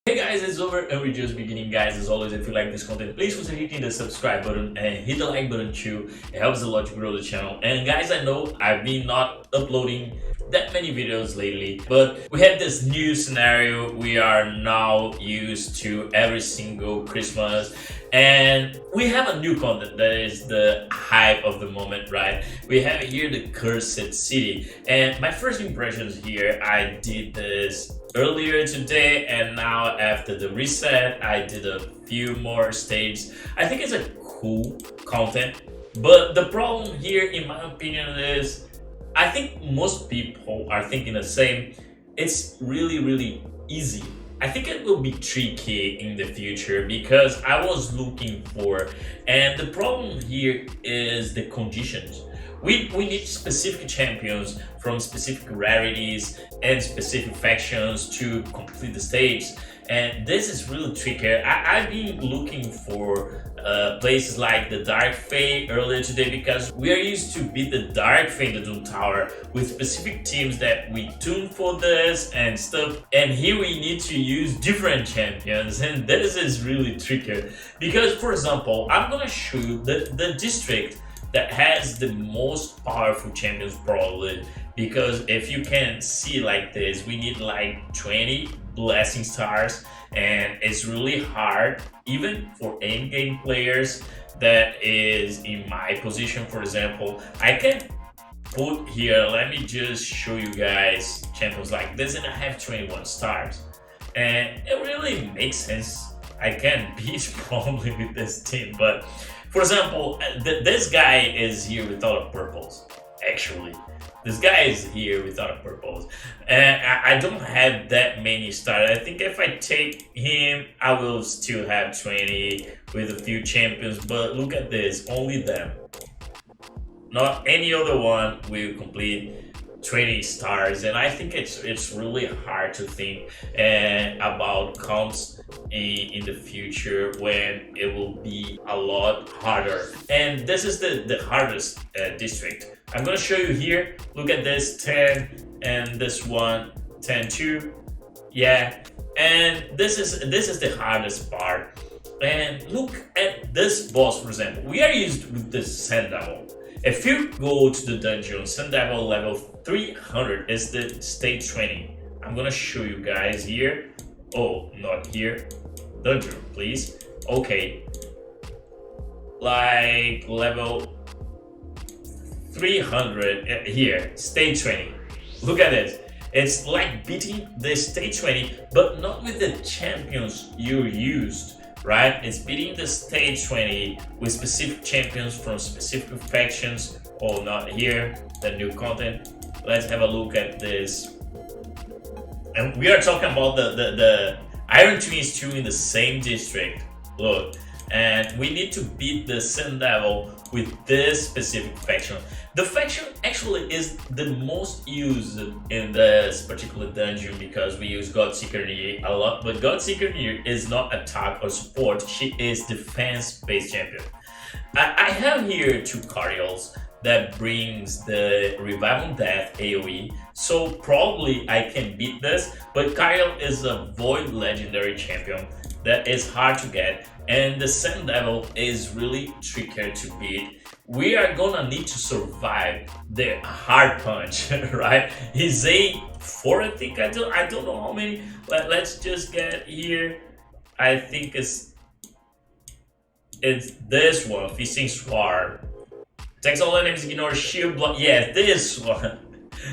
Hey guys, it's over and we're just beginning, guys. As always, if you like this content, please consider hitting the subscribe button and hit the like button too. It helps a lot to grow the channel. And guys, I know I've been not uploading that many videos lately, but we have this new scenario we are now used to every single Christmas, and we have a new content that is the hype of the moment, right? We have here the Cursed City, and my first impressions here, I did this earlier today, and now after the reset I did a few more stages. I think it's a cool content, but the problem here in my opinion is I think most people are thinking the same. It's really easy. I think it will be tricky in the future because I was looking for, and the problem here is the conditions. We need specific champions from specific rarities and specific factions to complete the stage, and this is really tricky. I've been looking for places like the Dark Fae earlier today because we are used to beat the Dark Fae in the Doom Tower with specific teams that we tune for this and stuff, and here we need to use different champions, and this is really tricky because, for example, I'm gonna show you the district that has the most powerful champions probably, because if you can see like this, we need like 20 blessing stars, and it's really hard even for end game players that is in my position. For example, I can put here, let me just show you guys champions like this, and I have 21 stars, and it really makes sense. I can beat probably with this team, but for example, this guy is here without a purpose. Actually, this guy is here without a purpose, and I don't have that many stars. I think if I take him, I will still have 20 with a few champions, but look at this, only them. Not any other one will complete 20 stars, and I think it's really hard to think about comps in the future when it will be a lot harder. And this is the hardest district. I'm gonna show you here. Look at this 10, and this one 10 too. Yeah, and this is the hardest part. And look at this boss, for example. We are used with the Sand Devil. If you go to the dungeon, Sand Devil level 300 is the stage 20. I'm gonna show you guys here. Oh, not here. Dungeon, please. Okay. Like level 300 here, stage 20. Look at this. It's like beating the stage 20, but not with the champions you used. Right? It's beating the stage 20 with specific champions from specific factions. Oh, not here, the new content. Let's have a look at this. And we are talking about the Iron Twins 2 in the same district. Look, and we need to beat the Sand Devil with this specific faction. The faction actually is the most used in this particular dungeon because we use Godseeker Nier a lot, but Godseeker Nier is not attack or support, she is defense-based champion. I have here two Carials that brings the Revival Death AoE, so probably I can beat this, but Carial is a Void Legendary champion that is hard to get, and the Sand Devil is really trickier to beat. We are gonna need to survive the hard punch, right? He's A4, I think. I don't know how many. Let's just get here. I think it's this one, Feasting Swarm. Takes all enemies, ignore shield block. Yeah, this one.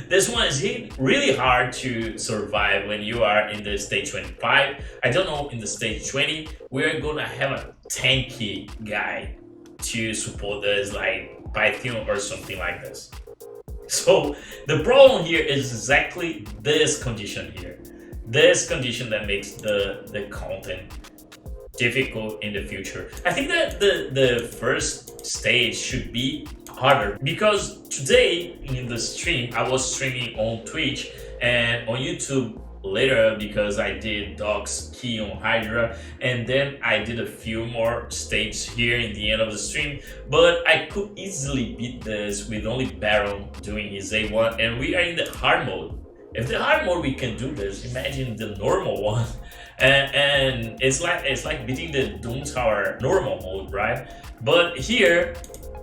This one is really hard to survive when you are in the stage 25. I don't know, in the stage 20, we're gonna have a tanky guy to support us, like Python or something like this. So the problem here is exactly this condition here. This condition that makes the content difficult in the future. I think that the first stage should be harder because today in the stream I was streaming on Twitch and on YouTube later because I did Doc's key on Hydra, and then I did a few more stages here in the end of the stream, but I could easily beat this with only Baron doing his A1, and we are in the hard mode. If the hard mode we can do this, imagine the normal one. And it's like beating the Doom Tower normal mode, right? But here,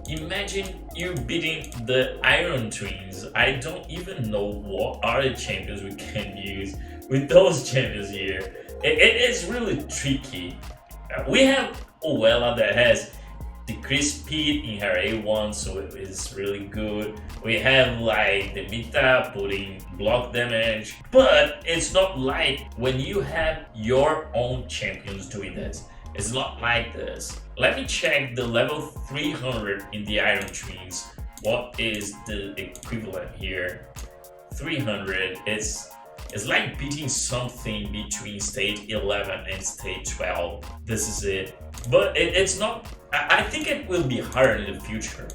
imagine you beating the Iron Twins. I don't even know what are the champions we can use with those champions here. It is really tricky. We have Uella that has decreased speed in her A1, so it is really good. We have like the Mita putting block damage, but it's not like when you have your own champions doing this. It's not like this. Let me check the level 300 in the Iron Twins. What is the equivalent here? 300, it's like beating something between stage 11 and stage 12. This is it. But it's not, I think it will be harder in the future.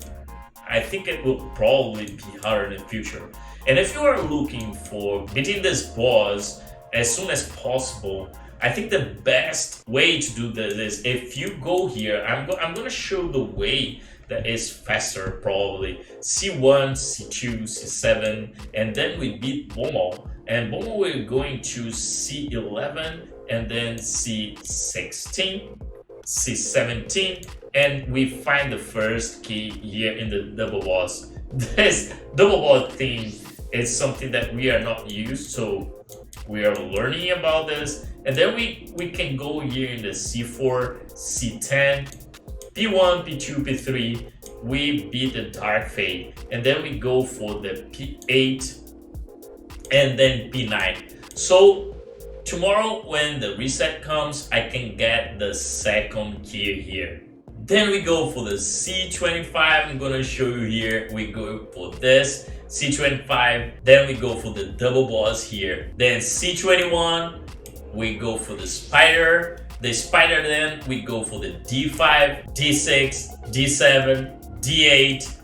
I think it will probably be harder in the future. And if you are looking for beating this boss as soon as possible, I think the best way to do this is if you go here, I'm gonna show the way that is faster probably. C1, C2, C7, and then we beat Bomo. And Bomo we're going to C11 and then C16, C17, and we find the first key here in the double boss. This double boss thing is something that we are not used, so we are learning about this. And then we can go here in the C4, C10, P1, P2, P3, we beat the Dark Fate, and then we go for the P8 and then P9. So tomorrow when the reset comes, I can get the second key here. Then we go for the C25, I'm gonna show you here. We go for this C25, then we go for the double boss here. Then C21, we go for the spider. The spider, then we go for the D5, D6, D7, D8,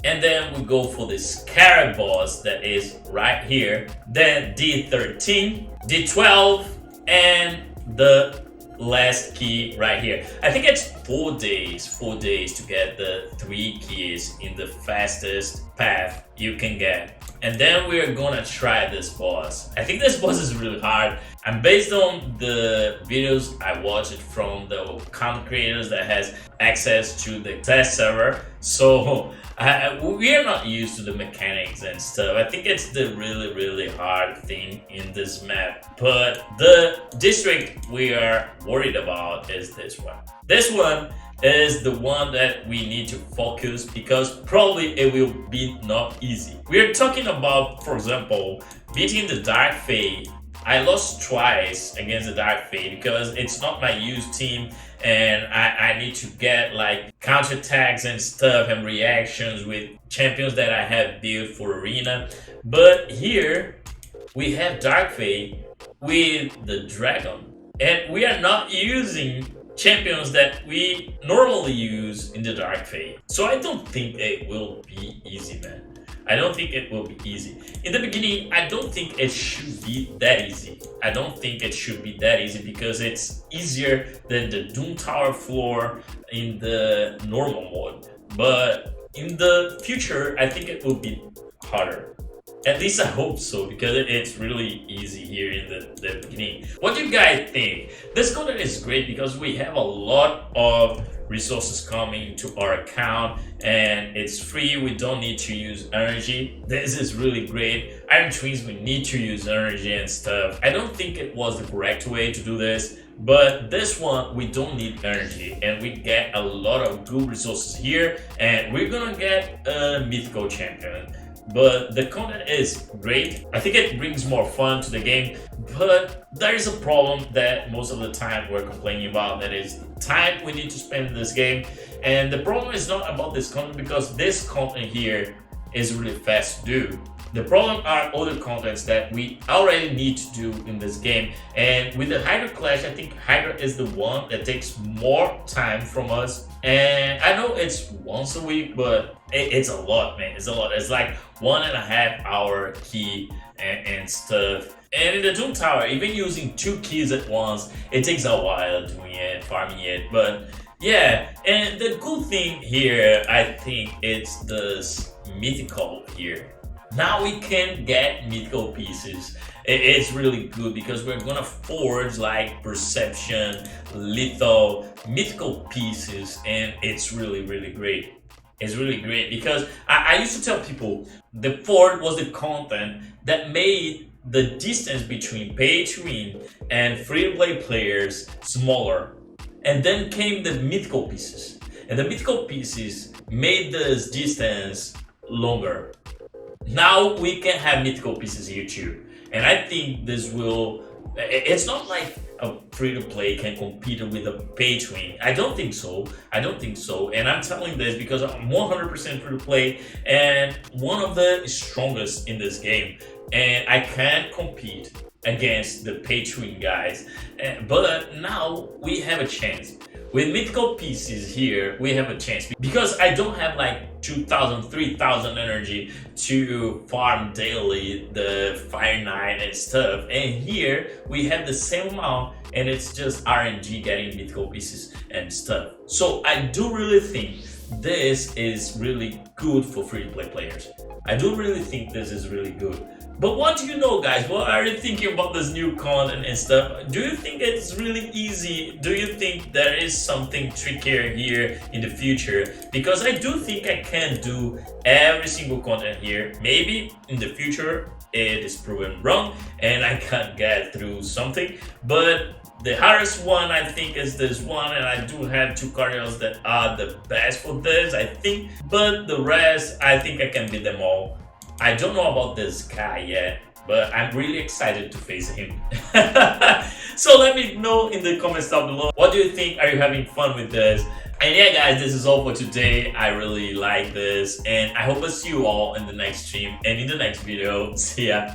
and then we go for the scarab boss that is right here. Then D13, D12, and the last key right here. I think it's 4 days to get the 3 keys in the fastest path you can get. And then we're gonna try this boss. I think this boss is really hard. And based on the videos I watched from the content creators that has access to the test server, so we are not used to the mechanics and stuff. I think it's the really hard thing in this map. But the district we are worried about is this one. This one is the one that we need to focus because probably it will be not easy. We are talking about, for example, beating the Dark Fate. I lost twice against the Dark Fate because it's not my used team, and I need to get like counterattacks and stuff and reactions with champions that I have built for Arena. But here we have Dark Fate with the Dragon, and we are not using champions that we normally use in the Dark Fate. So I don't think it will be easy, man. I don't think it will be easy. In the beginning, I don't think it should be that easy. I don't think it should be that easy because it's easier than the Doom Tower floor in the normal mode. But in the future, I think it will be harder. At least I hope so, because it's really easy here in the beginning. What do you guys think? This content is great because we have a lot of resources coming to our account and it's free. We don't need to use energy. This is really great. Iron Twins, we need to use energy and stuff. I don't think it was the correct way to do this, but this one we don't need energy and we get a lot of good resources here, and we're gonna get a mythical champion. But the content is great. I think it brings more fun to the game, but there is a problem that most of the time we're complaining about, that is time we need to spend in this game. And the problem is not about this content, because this content here is really fast to do. The problem are other contents that we already need to do in this game. And with the Hydra Clash, I think Hydra is the one that takes more time from us. And I know it's once a week, but it's a lot, man. It's a lot. It's like 1.5 hour key and stuff. And in the Doom Tower, even using 2 keys at once, it takes a while doing it, farming it, but yeah. And the cool thing here, I think, it's this mythical here. Now we can get mythical pieces. It's really good because we're gonna forge like perception, lethal, mythical pieces, and it's really great. It's really great because I used to tell people the Ford was the content that made the distance between pay to win and free to play players smaller. And then came the mythical pieces. And the mythical pieces made this distance longer. Now we can have mythical pieces here too. And I think this will, it's not like a free to play can compete with a pay to win. I don't think so. I don't think so. And I'm telling this because I'm 100% free to play and one of the strongest in this game. And I can't compete against the pay to win guys. But now we have a chance. With mythical pieces here, we have a chance because I don't have like 2,000, 3,000 energy to farm daily the Fire Knight and stuff. And here we have the same amount and it's just RNG getting mythical pieces and stuff. So I do really think this is really good for free-to-play players. I do really think this is really good. But what do you know, guys? What are you thinking about this new content and stuff? Do you think it's really easy? Do you think there is something trickier here in the future? Because I do think I can do every single content here. Maybe in the future it is proven wrong and I can't get through something. But the hardest one I think is this one, and I do have 2 cardinals that are the best for this, I think. But the rest, I think I can beat them all. I don't know about this guy yet, but I'm really excited to face him. So let me know in the comments down below. What do you think? Are you having fun with this? And yeah, guys, this is all for today. I really like this, and I hope I see you all in the next stream and in the next video. See ya.